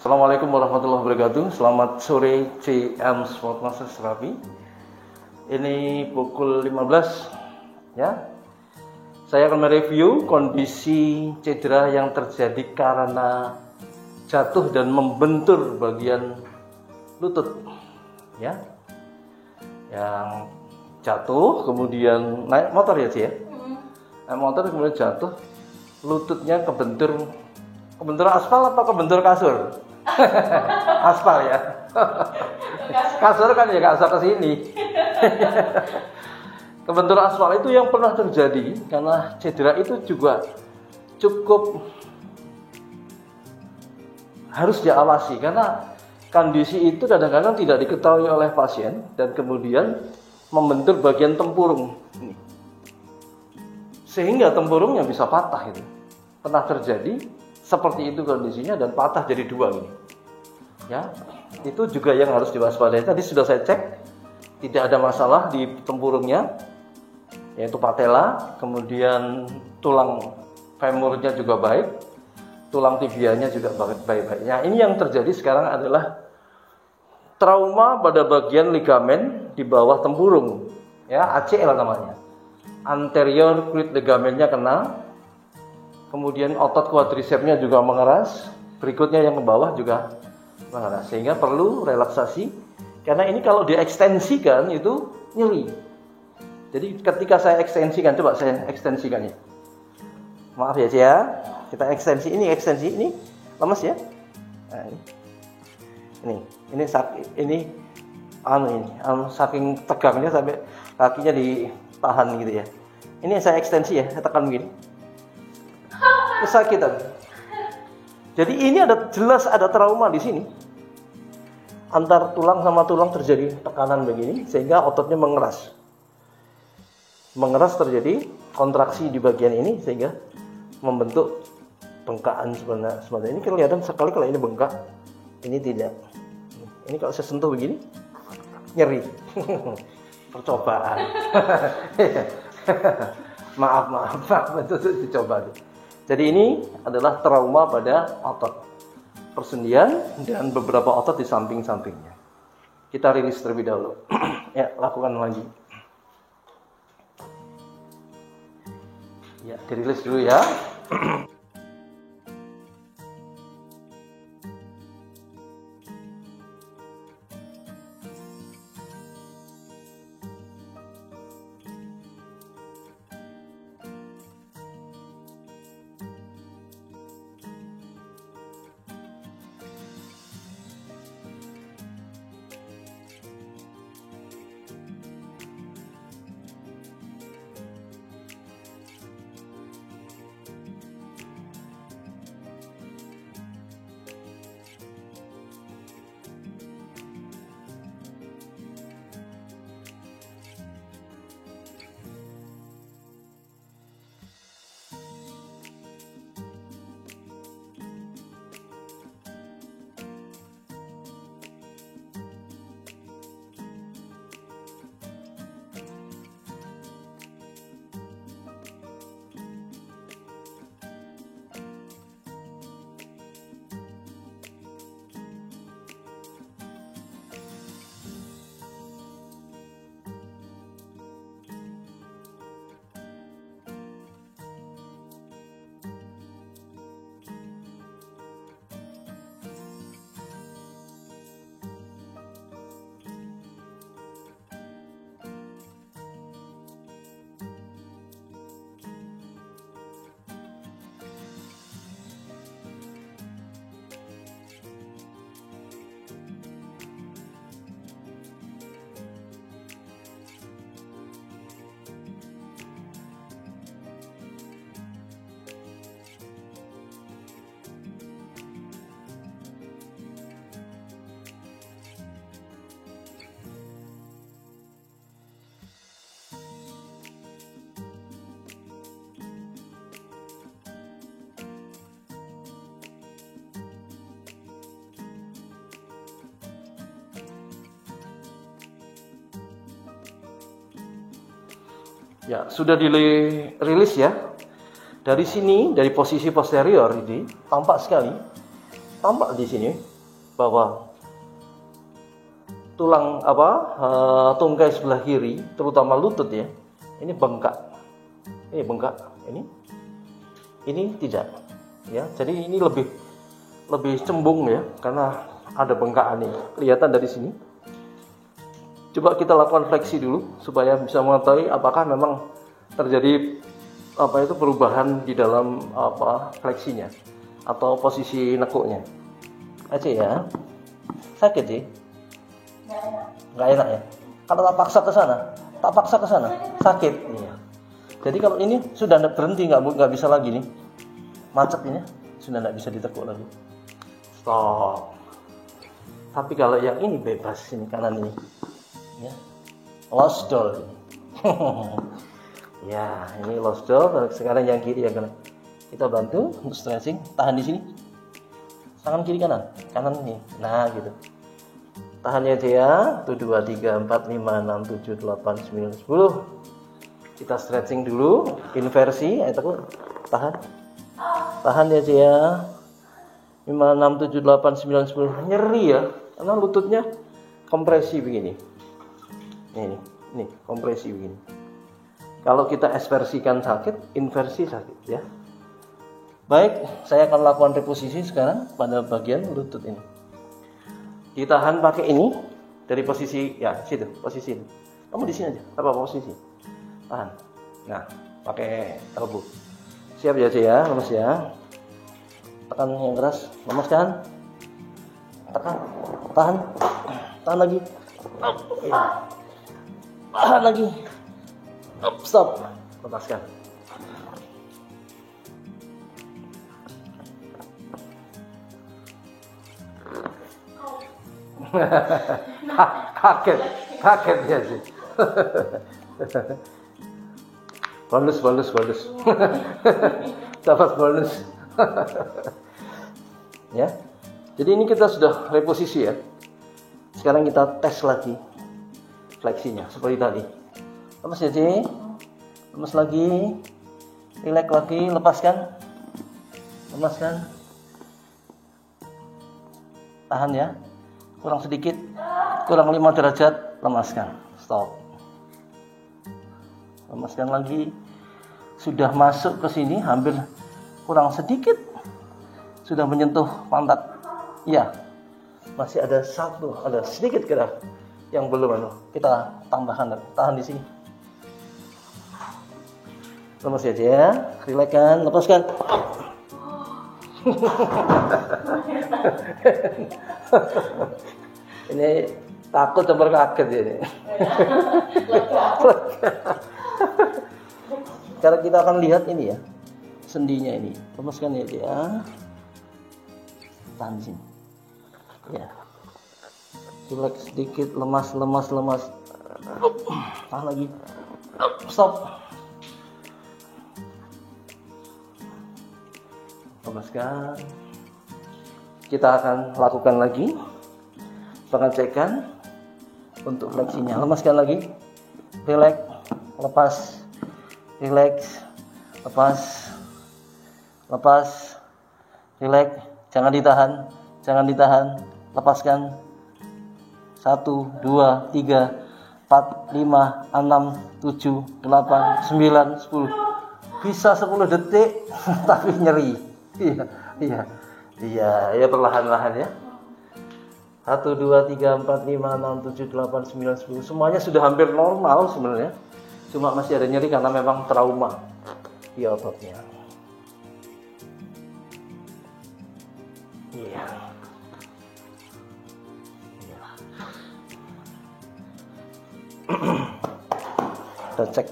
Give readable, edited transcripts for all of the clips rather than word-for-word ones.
Assalamualaikum warahmatullahi wabarakatuh. Selamat sore CM Sportmaster Terapi. Ini pukul 15 ya. Saya akan mereview kondisi cedera yang terjadi karena jatuh dan membentur bagian lutut ya. Yang jatuh kemudian naik motor ya, Ci ya. Naik motor kemudian jatuh, lututnya kebentur aspal apa kebentur kasur? Aspal ya. Kasur kan ya nggak usah ke sini. Kebentur aspal itu yang pernah terjadi karena cedera itu juga cukup harus diawasi karena kondisi itu kadang-kadang tidak diketahui oleh pasien dan kemudian membentur bagian tempurung ini. Sehingga tempurungnya bisa patah itu. Pernah terjadi seperti itu kondisinya dan patah jadi dua ini. Ya, itu juga yang harus diwaspadai. Tadi sudah saya cek, tidak ada masalah di tempurungnya, yaitu patella, kemudian tulang femurnya juga baik, tulang tibianya juga baik-baik. Nah, ini yang terjadi sekarang adalah trauma pada bagian ligamen di bawah tempurung, ya ACL namanya. Anterior cruciate ligamennya kena. Kemudian otot quadricepsnya juga mengeras, berikutnya yang ke bawah juga mengeras, sehingga perlu relaksasi. Karena ini kalau diekstensikan itu nyeri. Jadi ketika saya ekstensikan, coba saya ekstensikan ya. Maaf ya, Cia. Kita ekstensi ini lemas ya. Nah, ini saking tegangnya sampai kakinya ditahan gitu ya. Ini saya ekstensi ya, saya tekan begini. Kesakitan. Jadi ini jelas ada trauma di sini. Antar tulang sama tulang terjadi tekanan begini sehingga ototnya mengeras. Mengeras terjadi kontraksi di bagian ini sehingga membentuk bengkakan sebenarnya. Ini kelihatan sekali kalau ini bengkak, ini tidak. Ini kalau saya sentuh begini nyeri. Percobaan. maaf itu dicoba. Jadi ini adalah trauma pada otot persendian dan beberapa otot di samping-sampingnya. Kita rilis terlebih dahulu. Ya, lakukan lagi. Ya, dirilis dulu ya. Ya, sudah dirilis ya. Dari sini, dari posisi posterior ini tampak sekali. Tampak di sini. bahwa tulang tungkai sebelah kiri, terutama lutut ya, ini bengkak. Ini bengkak, ini tidak. Ya, jadi ini lebih cembung ya, karena ada bengkakan ini. Kelihatan dari sini. Coba kita lakukan fleksi dulu supaya bisa mengetahui apakah memang terjadi perubahan di dalam fleksinya atau posisi nekuknya. Aja ya. Sakit sih? Nggak enak ya. Kalau tak paksa ke sana, sakit. Iya. Jadi kalau ini sudah berhenti, nggak bisa lagi nih, macet ini, sudah nggak bisa ditekuk lagi. Stop. Tapi kalau yang ini bebas, ini kanan ini, ya, lost door. Ya, ini lost door. Sekarang yang kiri yang kanan. Kita bantu untuk stretching. Tahan di sini. Tangan kiri kanan ini. Nah, gitu. Tahannya aja ya. 1, 2, 3, 4, 5, 6, 7, 8, 9, 10. Kita stretching dulu. Inversi. Ayo tekuk. Tahan ya aja ya. 5, 6, 7, 8, 9, 10. Nyeri ya. Karena lututnya kompresi begini. Ini kompresi begini. Kalau kita eksversikan sakit, inversi sakit ya. Baik, saya akan lakukan reposisi sekarang pada bagian lutut ini. Ditahan pakai ini dari posisi ya situ, posisi ini. Kamu di sini aja, apa posisi? Tahan. Nah, pakai elbow. Siap ya, ya, lemes ya. Tekan yang keras, lemes kan? Tekan, tahan lagi. Ya. Tahan lagi. Stop, lepaskan. kaget ya sih. bonus dapat bonus. Ya, jadi ini kita sudah reposisi ya. Sekarang kita tes lagi fleksinya seperti tadi. Lepas ya Ci, lepas lagi, relax lagi, lepaskan, tahan ya, kurang sedikit, kurang 5 derajat, lemaskan, stop, lemaskan lagi, sudah masuk ke sini, hampir kurang sedikit, sudah menyentuh pantat, ya, masih ada sedikit gerak yang belum, kita tambahkan, tahan di sini. Lemas aja ya, relaxkan, lepaskan. Ini takut campur kaget ini. Sekarang kita akan lihat ini ya, sendinya ini. Lemaskan ya dia. Tahan di sini. Ya. Relax sedikit, lemas. Tahan lagi. Stop. Lepaskan. Kita akan lakukan lagi pengecekan untuk fleksinya. Lemaskan lagi. Relax, lepas. Relax, lepas. Relax, jangan ditahan. Lepaskan. 1, 2, 3, 4, 5, 6, 7, 8, 9, 10. Bisa 10 detik tapi nyeri. Iya, perlahan-lahan ya. 1, 2, 3, 4, 5, 6, 7, 8, 9, 10. Semuanya sudah hampir normal sebenarnya. Cuma masih ada nyeri karena memang trauma di ototnya. Iya. Kita cek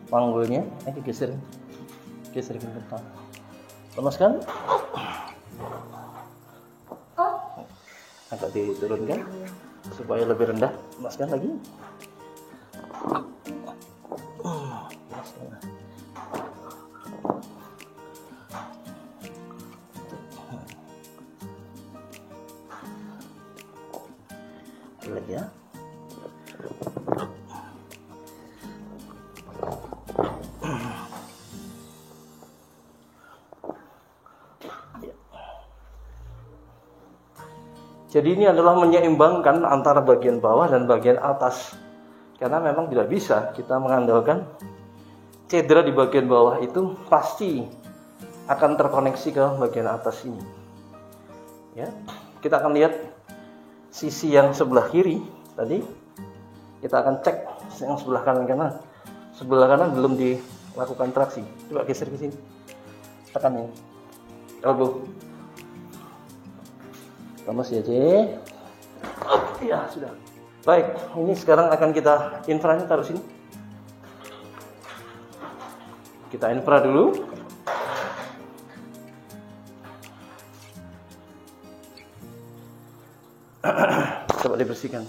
panggulnya, geser ke depan. Lemaskan. Agak diturunkan supaya lebih rendah. Lemaskan lagi. Relax ya. Jadi ini adalah menyeimbangkan antara bagian bawah dan bagian atas. Karena memang tidak bisa kita mengandalkan cedera di bagian bawah itu pasti akan terkoneksi ke bagian atas ini. Ya, kita akan lihat sisi yang sebelah kiri tadi. Kita akan cek yang sebelah kanan, karena sebelah kanan belum dilakukan traksi. Coba geser ke sini, tekan ini, elbow. Lemas ya, ya sudah. Baik, ini sekarang akan kita infranya taruh sini. Kita infra dulu. Coba dibersihkan.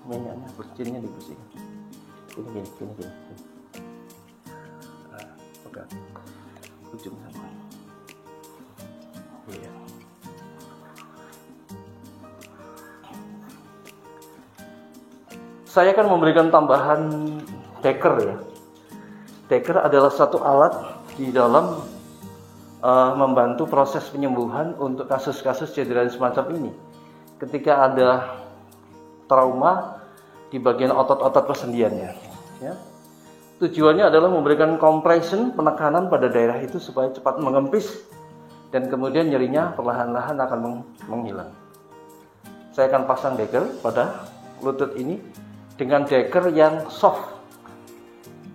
Minyaknya, bercinnya dibersihkan. Gini. Nah, oke. Ujung sama. Iya. Saya akan memberikan tambahan deker ya. Deker adalah satu alat di dalam membantu proses penyembuhan untuk kasus-kasus cedera semacam ini. Ketika ada trauma di bagian otot-otot persendiannya, ya. Tujuannya adalah memberikan compression, penekanan pada daerah itu supaya cepat mengempis dan kemudian nyerinya perlahan-lahan akan menghilang. Saya akan pasang deker pada lutut ini dengan deker yang soft,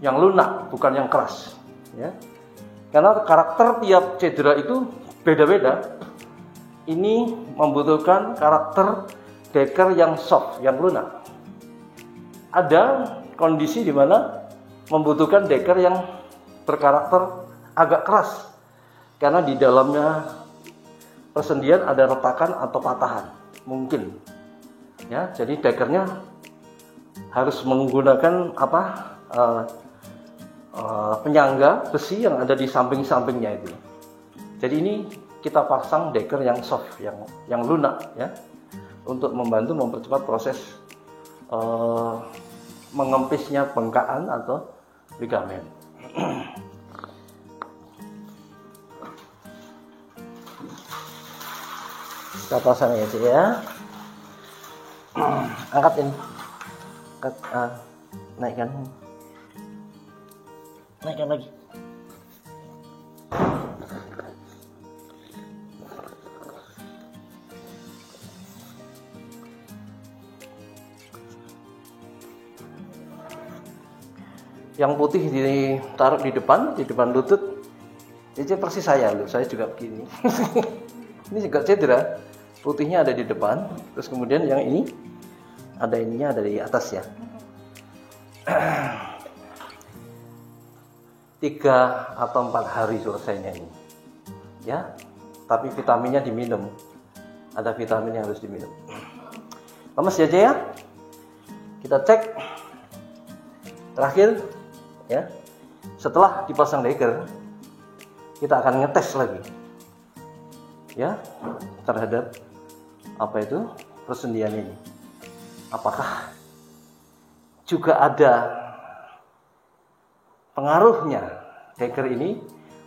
yang lunak, bukan yang keras, ya. Karena karakter tiap cedera itu beda-beda. Ini membutuhkan karakter deker yang soft, yang lunak. Ada kondisi di mana membutuhkan deker yang berkarakter agak keras, karena di dalamnya persendian ada retakan atau patahan, mungkin. Ya, jadi dekernya harus menggunakan penyangga besi yang ada di samping-sampingnya itu. Jadi ini kita pasang deker yang soft, yang lunak, ya, untuk membantu mempercepat proses mengempisnya bengkakan atau ligamen. Kita pasang ya. Angkat ini, naikkan lagi. Yang putih ditaruh di depan lutut. Jadi persis saya juga begini. Ini juga cedera. Putihnya ada di depan, terus kemudian yang ini ada ininya ada di atas ya. 3 atau 4 hari selesainya ini. Ya. Tapi vitaminnya diminum. Ada vitamin yang harus diminum. Lemes ya. Kita cek. Terakhir ya. Setelah dipasang deker, kita akan ngetes lagi. Ya, terhadap persendian ini. Apakah juga ada pengaruhnya deker ini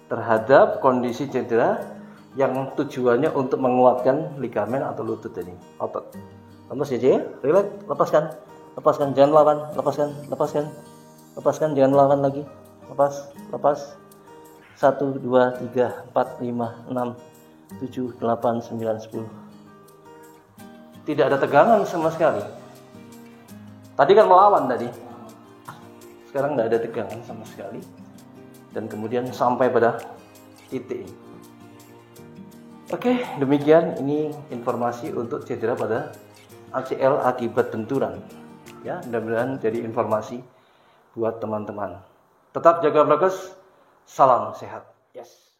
terhadap kondisi cedera yang tujuannya untuk menguatkan ligamen atau lutut ini, otot. Lemes ya, relax, lepaskan, jangan lawan, lepaskan, jangan lawan lagi, lepas. 1, 2, 3, 4, 5, 6, 7, 8, 9, 10. Tidak ada tegangan sama sekali. Tadi kan melawan tadi. Sekarang tidak ada tegangan sama sekali. Dan kemudian sampai pada titik. Oke, demikian ini informasi untuk cedera pada ACL akibat benturan. Ya, mudah-mudahan jadi informasi buat teman-teman. Tetap jaga prokes. Salam sehat. Yes.